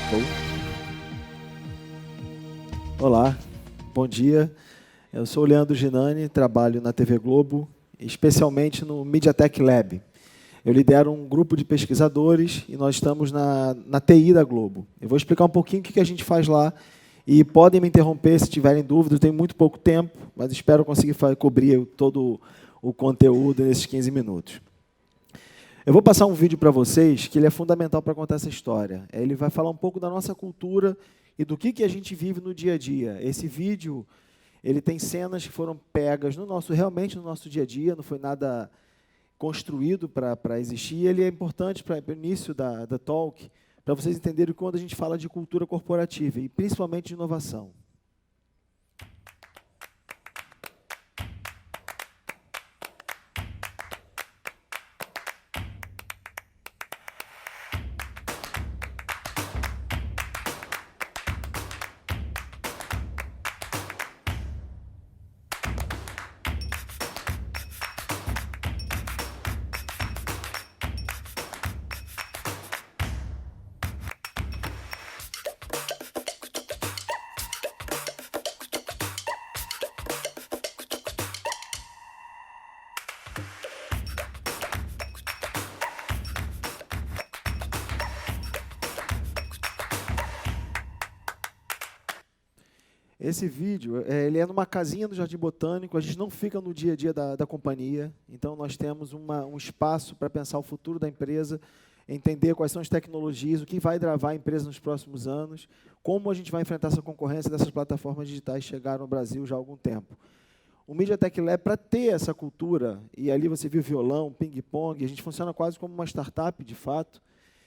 Show. Olá, bom dia. Eu sou o Leandro Ginani, trabalho na TV Globo, especialmente no MediaTek Lab. Eu lidero um grupo de pesquisadores e nós estamos na TI da Globo. Eu vou explicar um pouquinho o que a gente faz lá e podem me interromper se tiverem dúvidas. Eu tenho muito pouco tempo, mas espero conseguir cobrir todo o conteúdo nesses 15 minutos. Eu vou passar um vídeo para vocês que ele é fundamental para contar essa história. Ele vai falar um pouco da nossa cultura e do que a gente vive no dia a dia. Esse vídeo ele tem cenas que foram pegas realmente no nosso dia a dia, não foi nada construído para existir. Ele é importante para o início da talk, para vocês entenderem quando a gente fala de cultura corporativa, e principalmente de inovação. Esse vídeo ele é numa casinha do Jardim Botânico, a gente não fica no dia a dia da companhia, então nós temos um espaço para pensar o futuro da empresa, entender quais são as tecnologias, o que vai travar a empresa nos próximos anos, como a gente vai enfrentar essa concorrência dessas plataformas digitais que chegaram no Brasil já há algum tempo. O MediaTek Lab, para ter essa cultura, e ali você viu violão, ping-pong, a gente funciona quase como uma startup, de fato,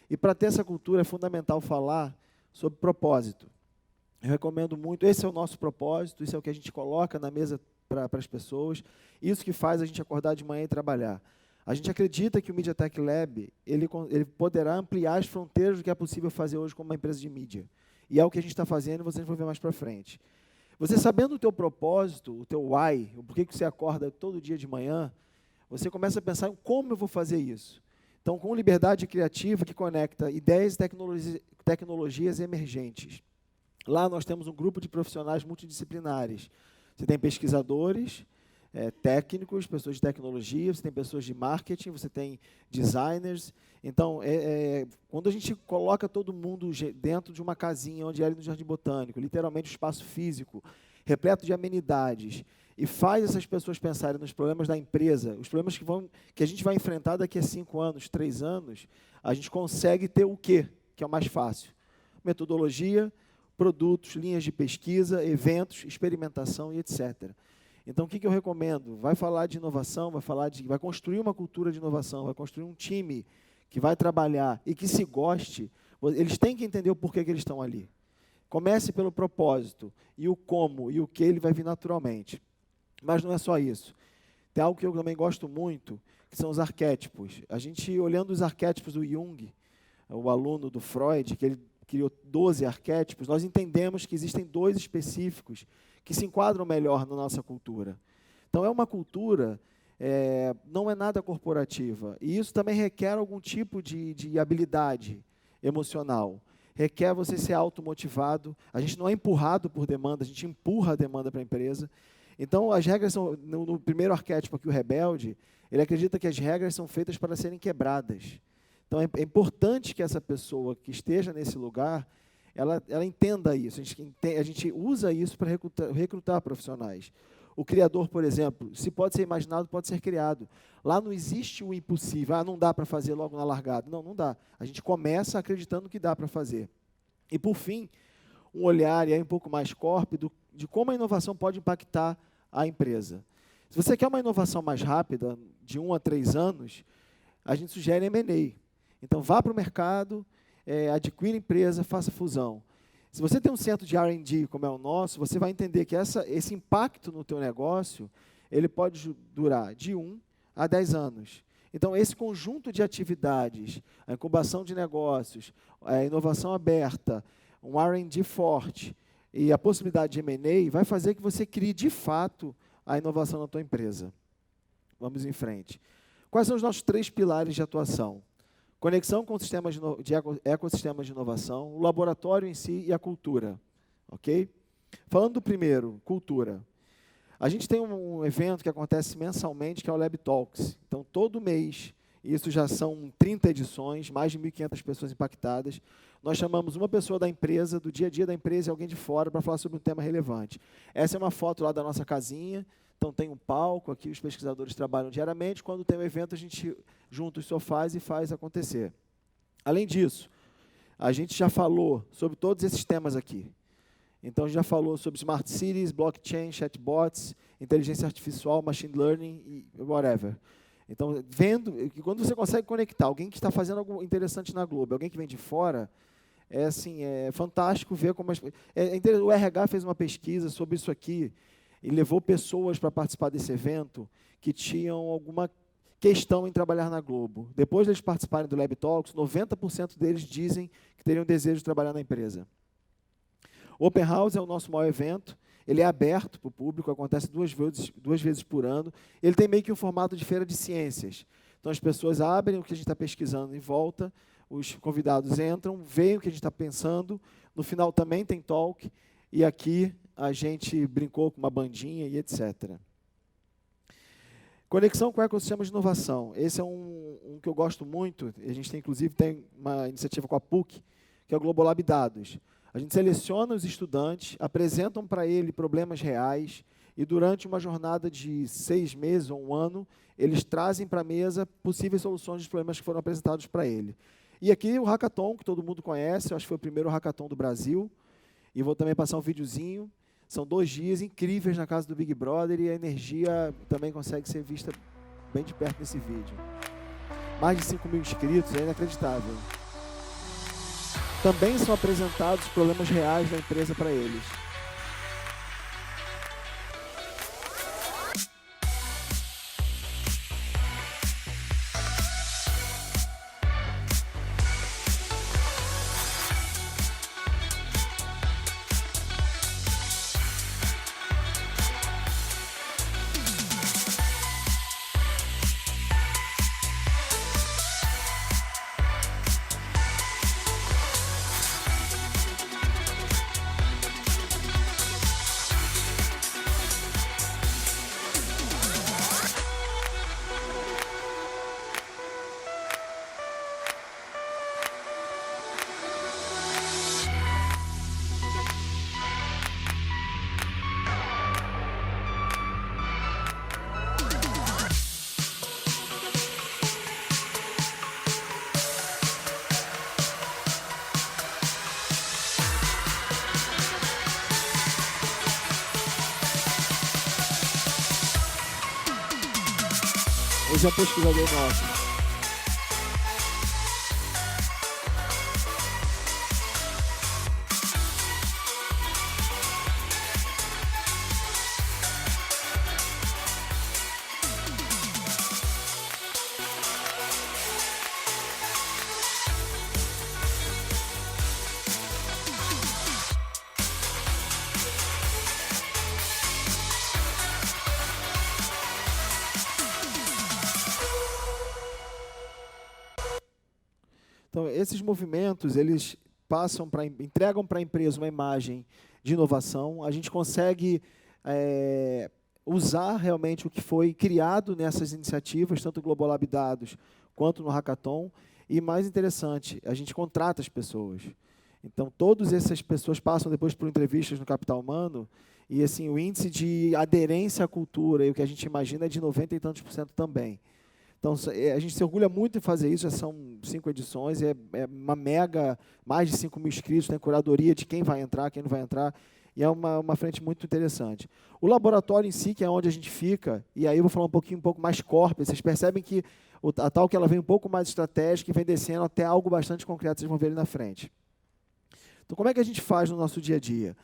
e para ter essa cultura é fundamental falar sobre propósito. Eu recomendo muito, esse é o nosso propósito, isso é o que a gente coloca na mesa para as pessoas, isso que faz a gente acordar de manhã e trabalhar. A gente acredita que o MediaTek Lab ele poderá ampliar as fronteiras do que é possível fazer hoje como uma empresa de mídia. E é o que a gente está fazendo e vocês vão ver mais para frente. Você sabendo o teu propósito, o teu why, o porquê que você acorda todo dia de manhã, você começa a pensar em como eu vou fazer isso. Então, com liberdade criativa que conecta ideias e tecnologias emergentes. Lá nós temos um grupo de profissionais multidisciplinares. Você tem pesquisadores, técnicos, pessoas de tecnologia, você tem pessoas de marketing, você tem designers. Então, quando a gente coloca todo mundo dentro de uma casinha, onde é ali no Jardim Botânico, literalmente um espaço físico, repleto de amenidades, e faz essas pessoas pensarem nos problemas da empresa, os problemas que a gente vai enfrentar daqui a 5 anos, 3 anos, a gente consegue ter o quê? Que é o mais fácil. Metodologia, produtos, linhas de pesquisa, eventos, experimentação e etc. Então, o que eu recomendo? Vai falar de inovação, vai construir uma cultura de inovação, vai construir um time que vai trabalhar e que se goste. Eles têm que entender o porquê que eles estão ali. Comece pelo propósito, e o como e o que ele vai vir naturalmente. Mas não é só isso. Tem algo que eu também gosto muito, que são os arquétipos. A gente, olhando os arquétipos do Jung, o aluno do Freud, que ele criou 12 arquétipos, nós entendemos que existem 2 específicos que se enquadram melhor na nossa cultura. Então, é uma cultura, não é nada corporativa, e isso também requer algum tipo de habilidade emocional. Requer você ser automotivado, a gente não é empurrado por demanda, a gente empurra a demanda para a empresa. Então, as regras são, no primeiro arquétipo aqui, o rebelde, ele acredita que as regras são feitas para serem quebradas. Então, é importante que essa pessoa que esteja nesse lugar, ela entenda isso. A gente usa isso para recrutar profissionais. O criador, por exemplo, se pode ser imaginado, pode ser criado. Lá não existe o impossível. Não dá para fazer logo na largada. Não dá. A gente começa acreditando que dá para fazer. E, por fim, um olhar e aí um pouco mais de como a inovação pode impactar a empresa. Se você quer uma inovação mais rápida, de 1 a 3 anos, a gente sugere M&A. Então, vá para o mercado, adquira empresa, faça fusão. Se você tem um centro de R&D, como é o nosso, você vai entender que esse impacto no teu negócio, ele pode durar de 1 a 10 anos. Então, esse conjunto de atividades, a incubação de negócios, a inovação aberta, um R&D forte e a possibilidade de M&A, vai fazer que você crie, de fato, a inovação na tua empresa. Vamos em frente. Quais são os nossos 3 pilares de atuação? conexão com sistemas de ecossistemas de inovação, o laboratório em si e a cultura. Ok? Falando do primeiro, cultura. A gente tem um evento que acontece mensalmente, que é o Lab Talks. Então, todo mês, isso já são 30 edições, mais de 1.500 pessoas impactadas, nós chamamos uma pessoa da empresa, do dia a dia da empresa, e alguém de fora, para falar sobre um tema relevante. Essa é uma foto lá da nossa casinha, então tem um palco, aqui os pesquisadores trabalham diariamente, quando tem um evento a gente junta os sofás e faz acontecer. Além disso, a gente já falou sobre todos esses temas aqui. Então, a gente já falou sobre Smart Cities, Blockchain, Chatbots, Inteligência Artificial, Machine Learning e whatever. Então, vendo que quando você consegue conectar alguém que está fazendo algo interessante na Globo, alguém que vem de fora, é fantástico ver como... o RH fez uma pesquisa sobre isso aqui e levou pessoas para participar desse evento que tinham alguma questão em trabalhar na Globo. Depois de eles participarem do Lab Talks, 90% deles dizem que teriam desejo de trabalhar na empresa. O Open House é o nosso maior evento, ele é aberto para o público, acontece duas vezes por ano, ele tem meio que um formato de feira de ciências. Então, as pessoas abrem o que a gente está pesquisando em volta, os convidados entram, veem o que a gente está pensando, no final também tem talk, e aqui a gente brincou com uma bandinha e etc. Conexão com o ecossistema de inovação. Esse é um que eu gosto muito, a gente inclusive tem uma iniciativa com a PUC, que é o Global Lab Dados. A gente seleciona os estudantes, apresentam para ele problemas reais e durante uma jornada de 6 meses ou um ano, eles trazem para a mesa possíveis soluções dos problemas que foram apresentados para ele. E aqui o Hackathon, que todo mundo conhece, eu acho que foi o primeiro Hackathon do Brasil, e vou também passar um videozinho. São 2 dias incríveis na casa do Big Brother e a energia também consegue ser vista bem de perto nesse vídeo. Mais de 5.000 inscritos, é inacreditável. Também são apresentados problemas reais da empresa para eles. Esse é um pesquisador nosso. Então, esses movimentos, eles entregam para a empresa uma imagem de inovação. A gente consegue usar realmente o que foi criado nessas iniciativas, tanto no Global Lab Dados quanto no Hackathon. E, mais interessante, a gente contrata as pessoas. Então, todas essas pessoas passam depois por entrevistas no Capital Humano e assim, o índice de aderência à cultura, e o que a gente imagina, é de 90 e tantos % também. Então, a gente se orgulha muito em fazer isso, já são 5 edições, é uma mega, mais de 5.000 inscritos, tem curadoria de quem vai entrar, quem não vai entrar, e é uma frente muito interessante. O laboratório em si, que é onde a gente fica, e aí eu vou falar um pouco mais corporate, vocês percebem que a tal que ela vem um pouco mais estratégica e vem descendo até algo bastante concreto, vocês vão ver ali na frente. Então, como é que a gente faz no nosso dia a dia?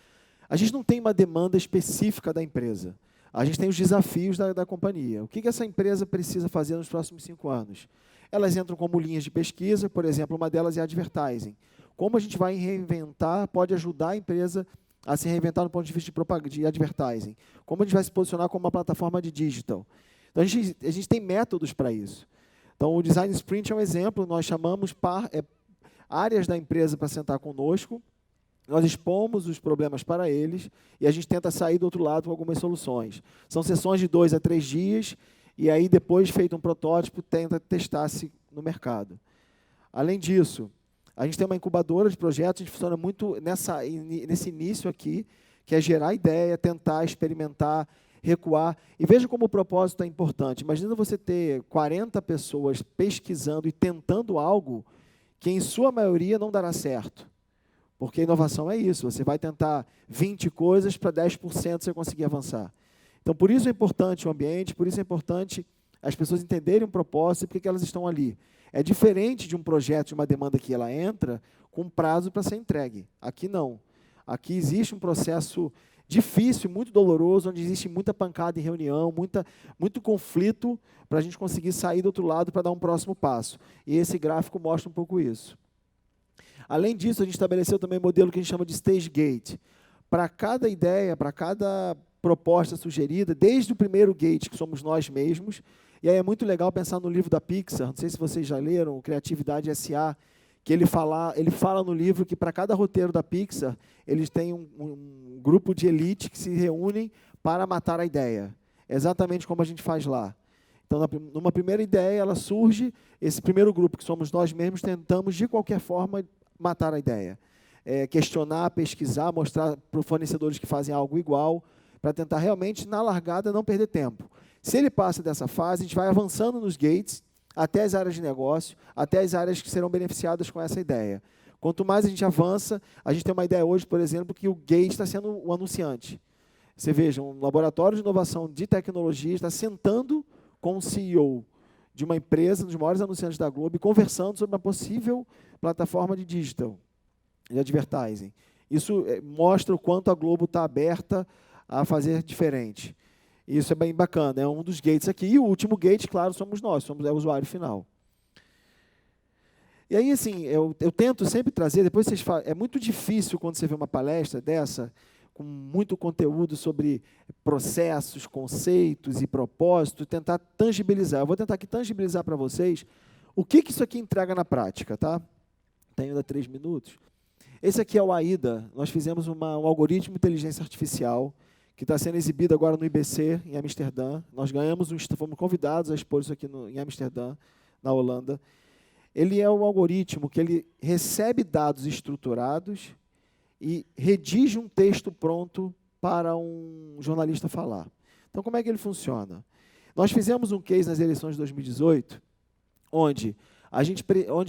A gente não tem uma demanda específica da empresa. A gente tem os desafios da companhia. O que essa empresa precisa fazer nos próximos 5 anos? Elas entram como linhas de pesquisa, por exemplo, uma delas é advertising. Como a gente vai reinventar, pode ajudar a empresa a se reinventar no ponto de vista de advertising. Como a gente vai se posicionar como uma plataforma de digital. Então, a gente tem métodos para isso. Então, o Design Sprint é um exemplo, nós chamamos áreas da empresa para sentar conosco, nós expomos os problemas para eles e a gente tenta sair do outro lado com algumas soluções. São sessões de 2 a 3 dias e aí, depois, feito um protótipo, tenta testar-se no mercado. Além disso, a gente tem uma incubadora de projetos, a gente funciona muito nesse início aqui, que é gerar ideia, tentar, experimentar, recuar. E veja como o propósito é importante. Imagina você ter 40 pessoas pesquisando e tentando algo que, em sua maioria, não dará certo. Porque a inovação é isso, você vai tentar 20 coisas para 10% você conseguir avançar. Então, por isso é importante o ambiente, por isso é importante as pessoas entenderem o propósito e por que elas estão ali. É diferente de um projeto, de uma demanda que ela entra com prazo para ser entregue. Aqui não. Aqui existe um processo difícil, muito doloroso, onde existe muita pancada em reunião, muito conflito para a gente conseguir sair do outro lado para dar um próximo passo. E esse gráfico mostra um pouco isso. Além disso, a gente estabeleceu também um modelo que a gente chama de Stage Gate. Para cada ideia, para cada proposta sugerida, desde o primeiro gate, que somos nós mesmos, e aí é muito legal pensar no livro da Pixar, não sei se vocês já leram, Criatividade S.A., que ele fala no livro que para cada roteiro da Pixar, eles têm um grupo de elite que se reúnem para matar a ideia. É exatamente como a gente faz lá. Então, numa primeira ideia, ela surge, esse primeiro grupo, que somos nós mesmos, tentamos, de qualquer forma, matar a ideia. Questionar, pesquisar, mostrar para os fornecedores que fazem algo igual, para tentar realmente, na largada, não perder tempo. Se ele passa dessa fase, a gente vai avançando nos gates, até as áreas de negócio, até as áreas que serão beneficiadas com essa ideia. Quanto mais a gente avança, a gente tem uma ideia hoje, por exemplo, que o gate está sendo o anunciante. Você veja, um laboratório de inovação de tecnologia está sentando com o CEO de uma empresa, um dos maiores anunciantes da Globo, e conversando sobre uma possível plataforma de digital, de advertising. Isso mostra o quanto a Globo está aberta a fazer diferente. Isso é bem bacana, é um dos gates aqui. E o último gate, claro, somos nós, somos o usuário final. E aí, assim, eu tento sempre trazer, depois vocês falam, é muito difícil quando você vê uma palestra dessa, com muito conteúdo sobre processos, conceitos e propósito, tentar tangibilizar. Eu vou tentar aqui tangibilizar para vocês o que isso aqui entrega na prática, tá? Tenho ainda 3 minutos. Esse aqui é o AIDA. Nós fizemos um algoritmo de inteligência artificial que está sendo exibido agora no IBC, em Amsterdã. Nós fomos convidados a expor isso aqui em Amsterdã, na Holanda. Ele é um algoritmo que ele recebe dados estruturados e redige um texto pronto para um jornalista falar. Então, como é que ele funciona? Nós fizemos um case nas eleições de 2018, onde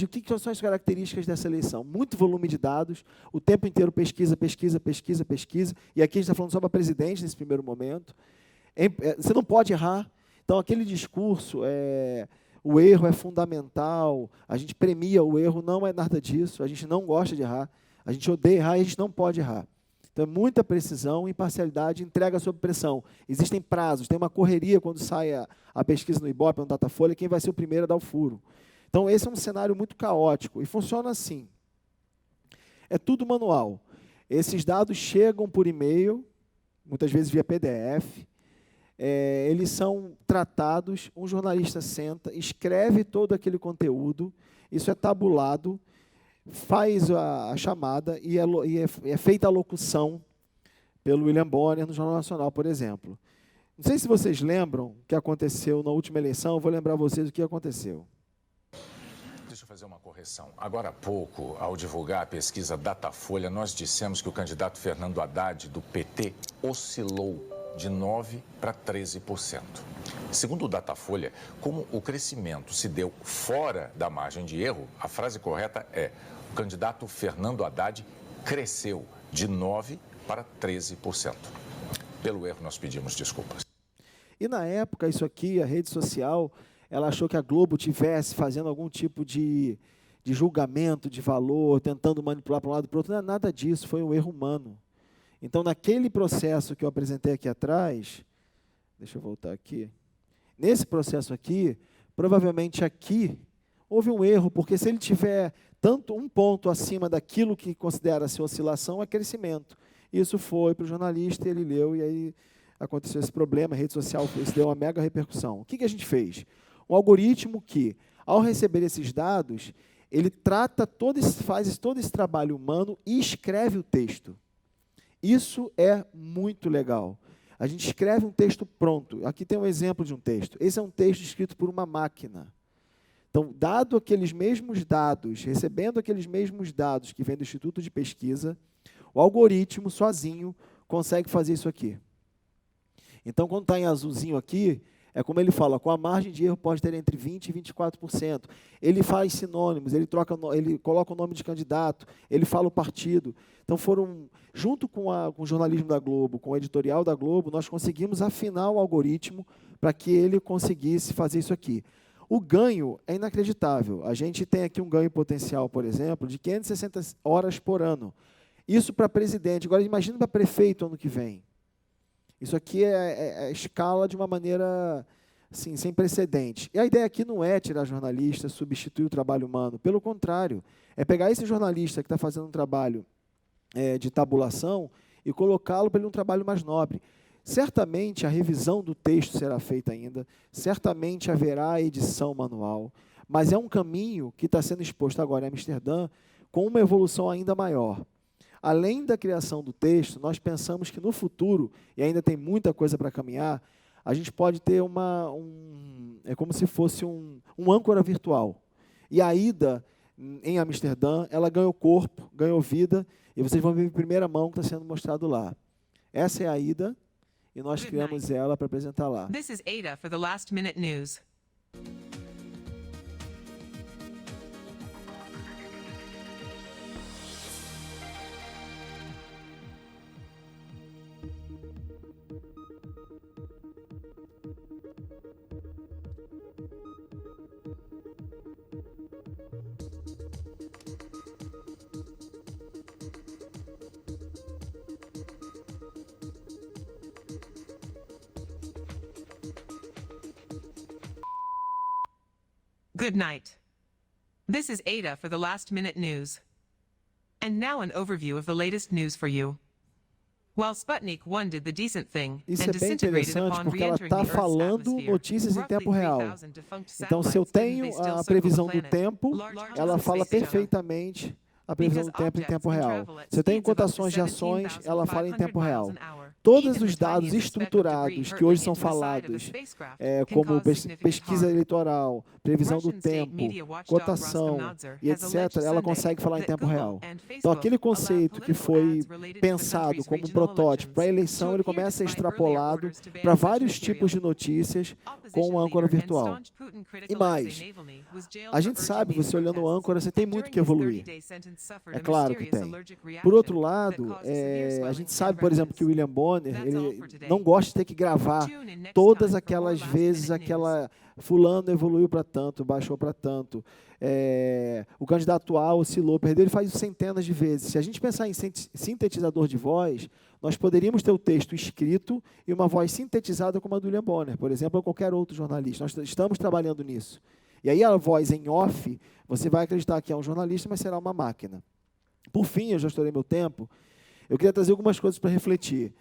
o que são as características dessa eleição? Muito volume de dados, o tempo inteiro pesquisa, e aqui a gente está falando só para presidente nesse primeiro momento. Você não pode errar. Então, aquele discurso, o erro é fundamental, a gente premia o erro, não é nada disso, a gente não gosta de errar, a gente odeia errar e a gente não pode errar. Então, é muita precisão, imparcialidade, entrega sob pressão. Existem prazos, tem uma correria quando sai a pesquisa no Ibope, no Datafolha, quem vai ser o primeiro a dar o furo. Então, esse é um cenário muito caótico e funciona assim. É tudo manual. Esses dados chegam por e-mail, muitas vezes via PDF, eles são tratados, um jornalista senta, escreve todo aquele conteúdo, isso é tabulado, faz a chamada e é feita a locução pelo William Bonner no Jornal Nacional, por exemplo. Não sei se vocês lembram o que aconteceu na última eleição, eu vou lembrar vocês o que aconteceu. Deixa eu fazer uma correção. Agora há pouco, ao divulgar a pesquisa Datafolha, nós dissemos que o candidato Fernando Haddad, do PT, oscilou de 9% para 13%. Segundo o Datafolha, como o crescimento se deu fora da margem de erro, a frase correta é: o candidato Fernando Haddad cresceu de 9% para 13%. Pelo erro, nós pedimos desculpas. E na época, isso aqui, a rede social, ela achou que a Globo estivesse fazendo algum tipo de julgamento de valor, tentando manipular para um lado e para o outro. Não é nada disso, foi um erro humano. Então, naquele processo que eu apresentei aqui atrás, deixa eu voltar aqui, nesse processo aqui, provavelmente aqui, houve um erro, porque se ele tiver tanto um ponto acima daquilo que considera-se oscilação, é crescimento. Isso foi para o jornalista, ele leu, e aí aconteceu esse problema, a rede social, isso deu uma mega repercussão. O que a gente fez? Um algoritmo que, Ao receber esses dados, ele faz todo esse trabalho humano e escreve o texto. Isso é muito legal. A gente escreve um texto pronto. Aqui tem um exemplo de um texto. Esse é um texto escrito por uma máquina. Então, dado aqueles mesmos dados, recebendo aqueles mesmos dados que vêm do Instituto de Pesquisa, o algoritmo, sozinho, consegue fazer isso aqui. Então, quando está em azulzinho aqui, é como ele fala, com a margem de erro pode ter entre 20% e 24%. Ele faz sinônimos, ele coloca o nome de candidato, ele fala o partido. Então, junto com o jornalismo da Globo, com o editorial da Globo, nós conseguimos afinar o algoritmo para que ele conseguisse fazer isso aqui. O ganho é inacreditável. A gente tem aqui um ganho potencial, por exemplo, de 560 horas por ano. Isso para presidente. Agora, imagina para prefeito ano que vem. Isso aqui é a escala de uma maneira assim, sem precedente. E a ideia aqui não é tirar jornalista, substituir o trabalho humano. Pelo contrário, é pegar esse jornalista que está fazendo um trabalho de tabulação e colocá-lo para ele um trabalho mais nobre. Certamente a revisão do texto será feita ainda, certamente haverá a edição manual, mas é um caminho que está sendo exposto agora em Amsterdã com uma evolução ainda maior. Além da criação do texto, nós pensamos que no futuro, e ainda tem muita coisa para caminhar, a gente pode ter é como se fosse um âncora virtual. E a ida em Amsterdã, ela ganhou corpo, ganhou vida, e vocês vão ver em primeira mão o que está sendo mostrado lá. Essa é a ida, e nós criamos ela para apresentar lá. This is Ada for the Last Minute News. Good night. This is Ada for the Last Minute News. And now an overview of the latest news for you. While Sputnik 1 did the decent thing Isso and é bem disintegrated interessante upon porque ela re-entering the está Earth's falando atmosphere, notícias em tempo roughly real. 3,000 defunct Então, se eu satellites, tenho they still a circle previsão the do planet. tempo, Large ela chunks of fala space data. perfeitamente a previsão do tempo em tempo real. Se eu tenho cotações de ações, ela fala em tempo real. Todos os dados estruturados que hoje são falados, como pesquisa eleitoral, previsão do tempo, cotação e etc., ela consegue falar em tempo real. Então, aquele conceito que foi pensado como um protótipo para a eleição, ele começa a ser extrapolado para vários tipos de notícias com o âncora virtual. E mais, a gente sabe, você olhando o âncora, você tem muito que evoluir. É claro que tem. Por outro lado, a gente sabe, por exemplo, que o William Bonner, ele não gosta de ter que gravar todas aquelas vezes, fulano evoluiu para tanto, baixou para tanto, o candidato A oscilou, perdeu, ele faz isso centenas de vezes. Se a gente pensar em sintetizador de voz, nós poderíamos ter o texto escrito e uma voz sintetizada como a do William Bonner, por exemplo, ou qualquer outro jornalista. Nós estamos trabalhando nisso. E aí a voz em off, você vai acreditar que é um jornalista, mas será uma máquina. Por fim, eu já estourei meu tempo, eu queria trazer algumas coisas para refletir.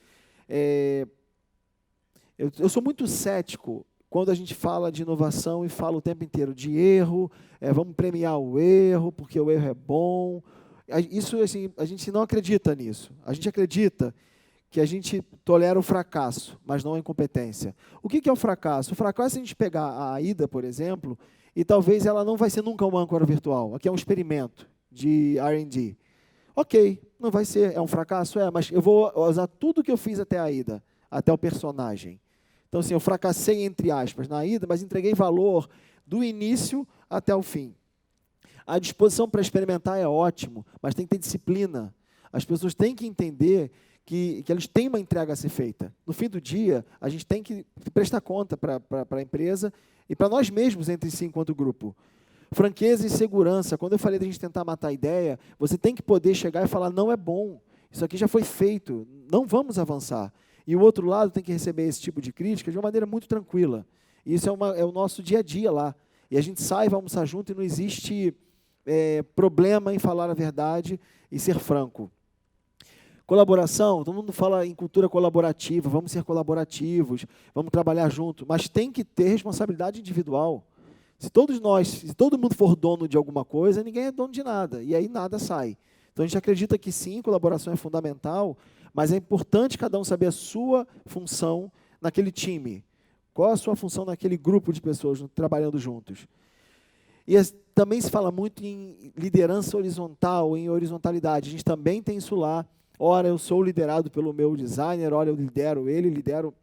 Eu sou muito cético quando a gente fala de inovação e fala o tempo inteiro de erro, vamos premiar o erro, porque o erro é bom. Isso, assim, a gente não acredita nisso. A gente acredita que a gente tolera o fracasso, mas não a incompetência. O que é o fracasso? O fracasso é a gente pegar a AIDA, por exemplo, e talvez ela não vai ser nunca uma âncora virtual. Aqui é um experimento de R&D. Ok, não vai ser, é um fracasso? Mas eu vou usar tudo que eu fiz até a AIDA, até o personagem. Então, assim, eu fracassei, entre aspas, na AIDA, mas entreguei valor do início até o fim. A disposição para experimentar é ótimo, mas tem que ter disciplina. As pessoas têm que entender que eles têm uma entrega a ser feita. No fim do dia, a gente tem que prestar conta para a empresa e para nós mesmos, entre si, enquanto grupo. Franqueza e segurança. Quando eu falei da gente tentar matar a ideia, você tem que poder chegar e falar, não é bom, isso aqui já foi feito, não vamos avançar. E o outro lado tem que receber esse tipo de crítica de uma maneira muito tranquila. E isso é o nosso dia a dia lá. E a gente sai, vai almoçar junto e não existe problema em falar a verdade e ser franco. Colaboração, todo mundo fala em cultura colaborativa, vamos ser colaborativos, vamos trabalhar junto, mas tem que ter responsabilidade individual. Se todo mundo for dono de alguma coisa, ninguém é dono de nada, e aí nada sai. Então a gente acredita que sim, colaboração é fundamental, mas é importante cada um saber a sua função naquele time. Qual a sua função naquele grupo de pessoas trabalhando juntos. E também se fala muito em liderança horizontal, em horizontalidade. A gente também tem isso lá. Ora, eu sou liderado pelo meu designer, ora, eu lidero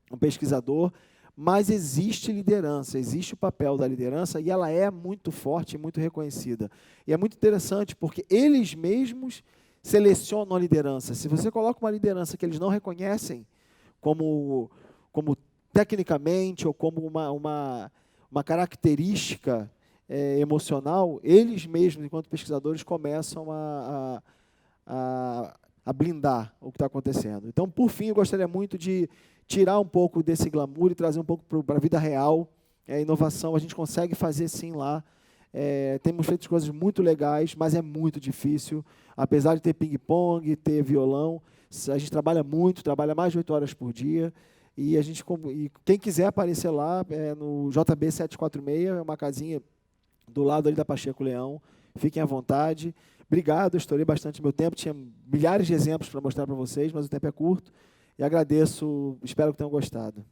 um pesquisador, mas existe liderança, existe o papel da liderança e ela é muito forte e muito reconhecida. E é muito interessante porque eles mesmos selecionam a liderança. Se você coloca uma liderança que eles não reconhecem como tecnicamente ou como uma característica emocional, eles mesmos, enquanto pesquisadores, começam a blindar o que está acontecendo. Então, por fim, eu gostaria muito de tirar um pouco desse glamour e trazer um pouco para a vida real. Inovação, a gente consegue fazer sim lá. Temos feito coisas muito legais, mas é muito difícil. Apesar de ter ping-pong, ter violão, a gente trabalha muito, trabalha mais de 8 horas por dia. E quem quiser aparecer lá, no JB 746, é uma casinha do lado ali da Pacheco Leão. Fiquem à vontade. Obrigado, eu estourei bastante meu tempo. Tinha milhares de exemplos para mostrar para vocês, mas o tempo é curto. E agradeço, espero que tenham gostado.